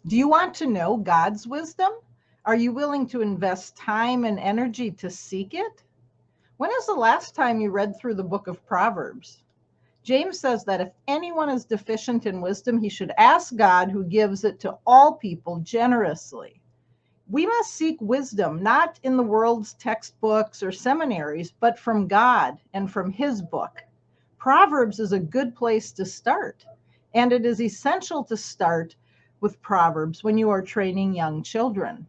Do you want to know God's wisdom? Are you willing to invest time and energy to seek it? When is the last time you read through the book of Proverbs? James says that if anyone is deficient in wisdom, he should ask God, who gives it to all people generously. We must seek wisdom, not in the world's textbooks or seminaries, but from God and from his book. Proverbs is a good place to start, and it is essential to start with Proverbs when you are training young children.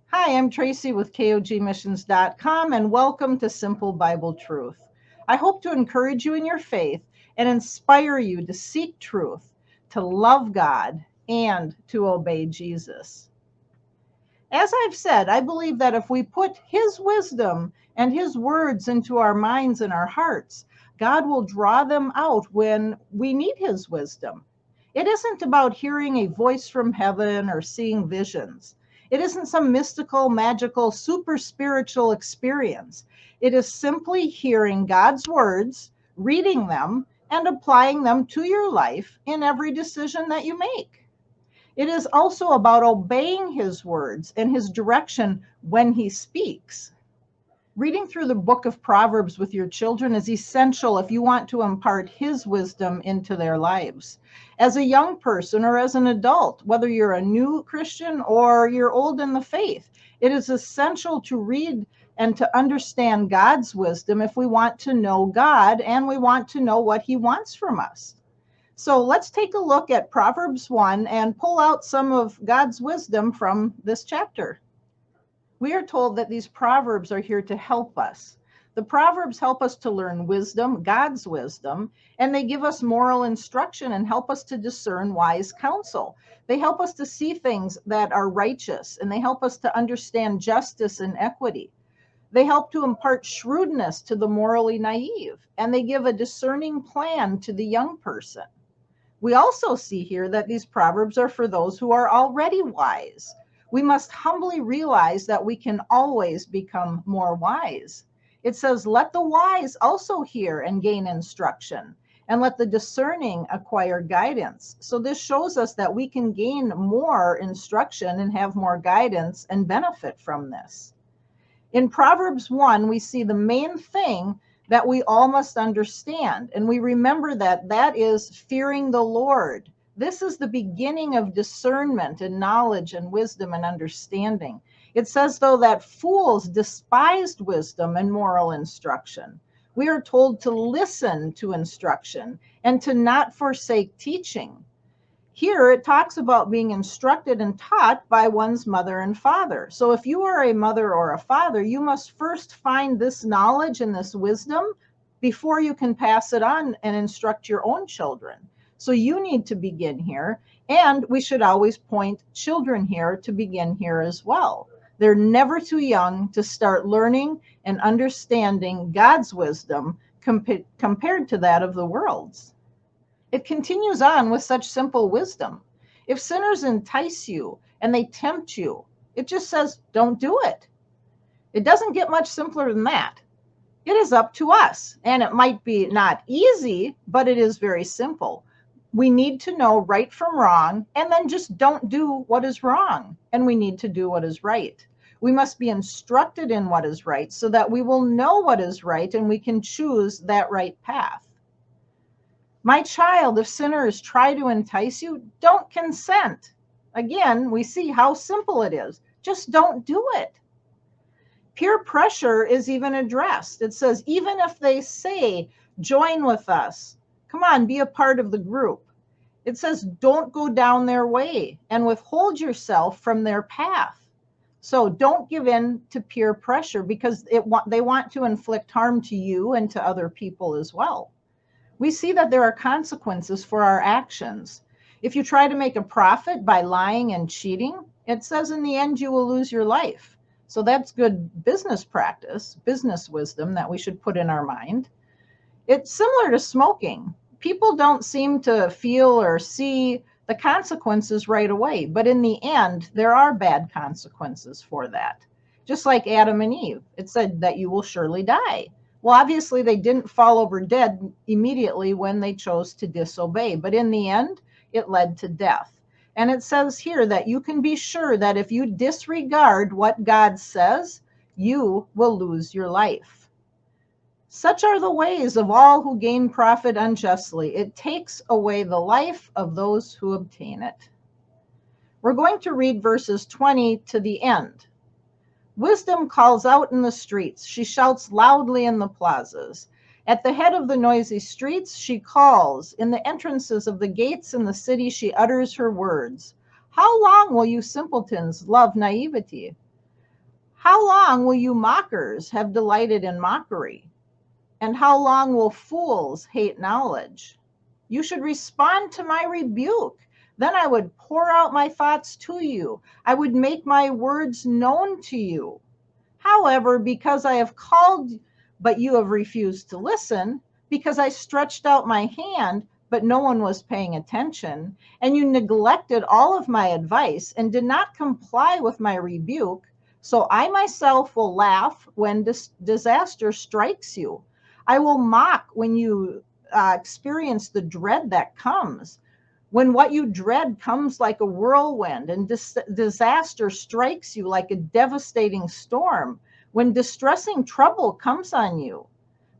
Hi, I'm Tracy with KOGmissions.com, and welcome to Simple Bible Truth. I hope to encourage you in your faith and inspire you to seek truth, to love God, and to obey Jesus. As I've said, I believe that if we put his wisdom and his words into our minds and our hearts, God will draw them out when we need his wisdom. It isn't about hearing a voice from heaven or seeing visions. It isn't some mystical, magical, super spiritual experience. It is simply hearing God's words, reading them, and applying them to your life in every decision that you make. It is also about obeying his words and his direction when he speaks. Reading through the book of Proverbs with your children is essential if you want to impart his wisdom into their lives. As a young person or as an adult, whether you're a new Christian or you're old in the faith, it is essential to read and to understand God's wisdom if we want to know God and we want to know what he wants from us. So let's take a look at Proverbs 1 and pull out some of God's wisdom from this chapter. We are told that these Proverbs are here to help us. The Proverbs help us to learn wisdom, God's wisdom, and they give us moral instruction and help us to discern wise counsel. They help us to see things that are righteous, and they help us to understand justice and equity. They help to impart shrewdness to the morally naive, and they give a discerning plan to the young person. We also see here that these Proverbs are for those who are already wise. We must humbly realize that we can always become more wise. It says, let the wise also hear and gain instruction, and let the discerning acquire guidance. So this shows us that we can gain more instruction and have more guidance and benefit from this. In Proverbs 1, we see the main thing that we all must understand, and we remember that that is fearing the Lord. This is the beginning of discernment and knowledge and wisdom and understanding. It says, though, that fools despised wisdom and moral instruction. We are told to listen to instruction and to not forsake teaching. Here it talks about being instructed and taught by one's mother and father. So if you are a mother or a father, you must first find this knowledge and this wisdom before you can pass it on and instruct your own children. So you need to begin here, and we should always point children here to begin here as well. They're never too young to start learning and understanding God's wisdom compared to that of the world's. It continues on with such simple wisdom. If sinners entice you and they tempt you, it just says, don't do it. It doesn't get much simpler than that. It is up to us, and it might be not easy, but it is very simple. We need to know right from wrong, and then just don't do what is wrong, and we need to do what is right. We must be instructed in what is right so that we will know what is right and we can choose that right path. My child, if sinners try to entice you, don't consent. Again, we see how simple it is. Just don't do it. Peer pressure is even addressed. It says, even if they say, join with us, come on, be a part of the group. It says, don't go down their way and withhold yourself from their path. So don't give in to peer pressure because they want to inflict harm to you and to other people as well. We see that there are consequences for our actions. If you try to make a profit by lying and cheating, it says in the end you will lose your life. So that's good business practice, business wisdom that we should put in our mind. It's similar to smoking. People don't seem to feel or see the consequences right away, but in the end, there are bad consequences for that. Just like Adam and Eve, it said that you will surely die. Well, obviously, they didn't fall over dead immediately when they chose to disobey, but in the end, it led to death. And it says here that you can be sure that if you disregard what God says, you will lose your life. Such are the ways of all who gain profit unjustly. It takes away the life of those who obtain it. We're going to read verses 20 to the end. Wisdom calls out in the streets. She shouts loudly in the plazas. At the head of the noisy streets, she calls. In the entrances of the gates in the city, she utters her words. How long will you simpletons love naivety? How long will you mockers have delighted in mockery? And how long will fools hate knowledge? You should respond to my rebuke. Then I would pour out my thoughts to you. I would make my words known to you. However, because I have called, but you have refused to listen, because I stretched out my hand, but no one was paying attention, and you neglected all of my advice and did not comply with my rebuke, so I myself will laugh when disaster strikes you. I will mock when you experience the dread that comes. When what you dread comes like a whirlwind and disaster strikes you like a devastating storm, when distressing trouble comes on you,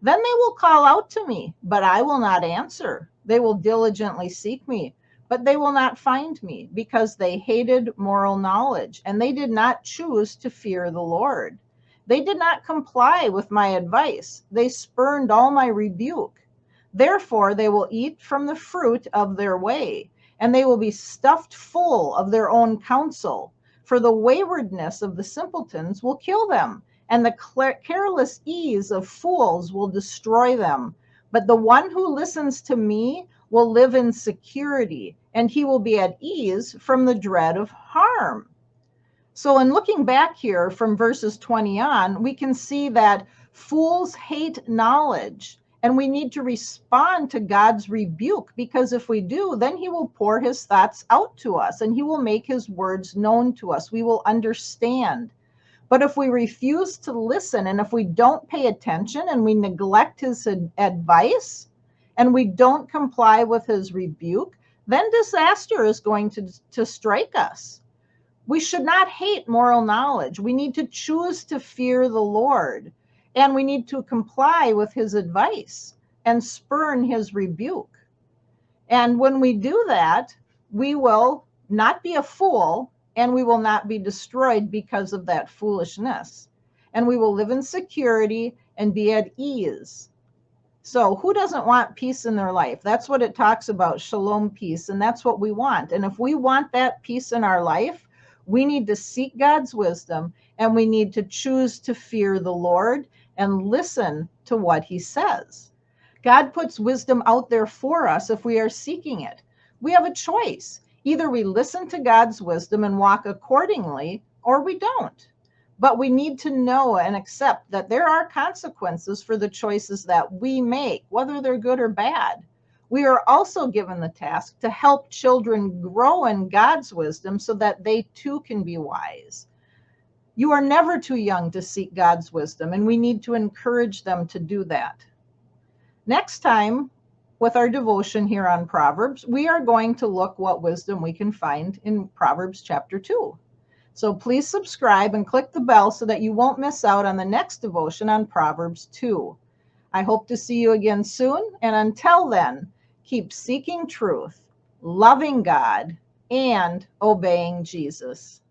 then they will call out to me, but I will not answer. They will diligently seek me, but they will not find me, because they hated moral knowledge and they did not choose to fear the Lord. They did not comply with my advice. They spurned all my rebuke. Therefore, they will eat from the fruit of their way, and they will be stuffed full of their own counsel. For the waywardness of the simpletons will kill them, and the careless ease of fools will destroy them. But the one who listens to me will live in security, and he will be at ease from the dread of harm. So in looking back here from verses 20 on, we can see that fools hate knowledge, and we need to respond to God's rebuke, because if we do, then he will pour his thoughts out to us and he will make his words known to us. We will understand. But if we refuse to listen, and if we don't pay attention and we neglect his advice and we don't comply with his rebuke, then disaster is going to strike us. We should not hate moral knowledge. We need to choose to fear the Lord, and we need to comply with his advice and spurn his rebuke. And when we do that, we will not be a fool, and we will not be destroyed because of that foolishness. And we will live in security and be at ease. So who doesn't want peace in their life? That's what it talks about, shalom, peace, and that's what we want. And if we want that peace in our life, we need to seek God's wisdom, and we need to choose to fear the Lord and listen to what he says. God puts wisdom out there for us if we are seeking it. We have a choice. Either we listen to God's wisdom and walk accordingly, or we don't. But we need to know and accept that there are consequences for the choices that we make, whether they're good or bad. We are also given the task to help children grow in God's wisdom so that they too can be wise. You are never too young to seek God's wisdom, and we need to encourage them to do that. Next time, with our devotion here on Proverbs, we are going to look what wisdom we can find in Proverbs chapter 2. So please subscribe and click the bell so that you won't miss out on the next devotion on Proverbs 2. I hope to see you again soon, and until then, keep seeking truth, loving God, and obeying Jesus.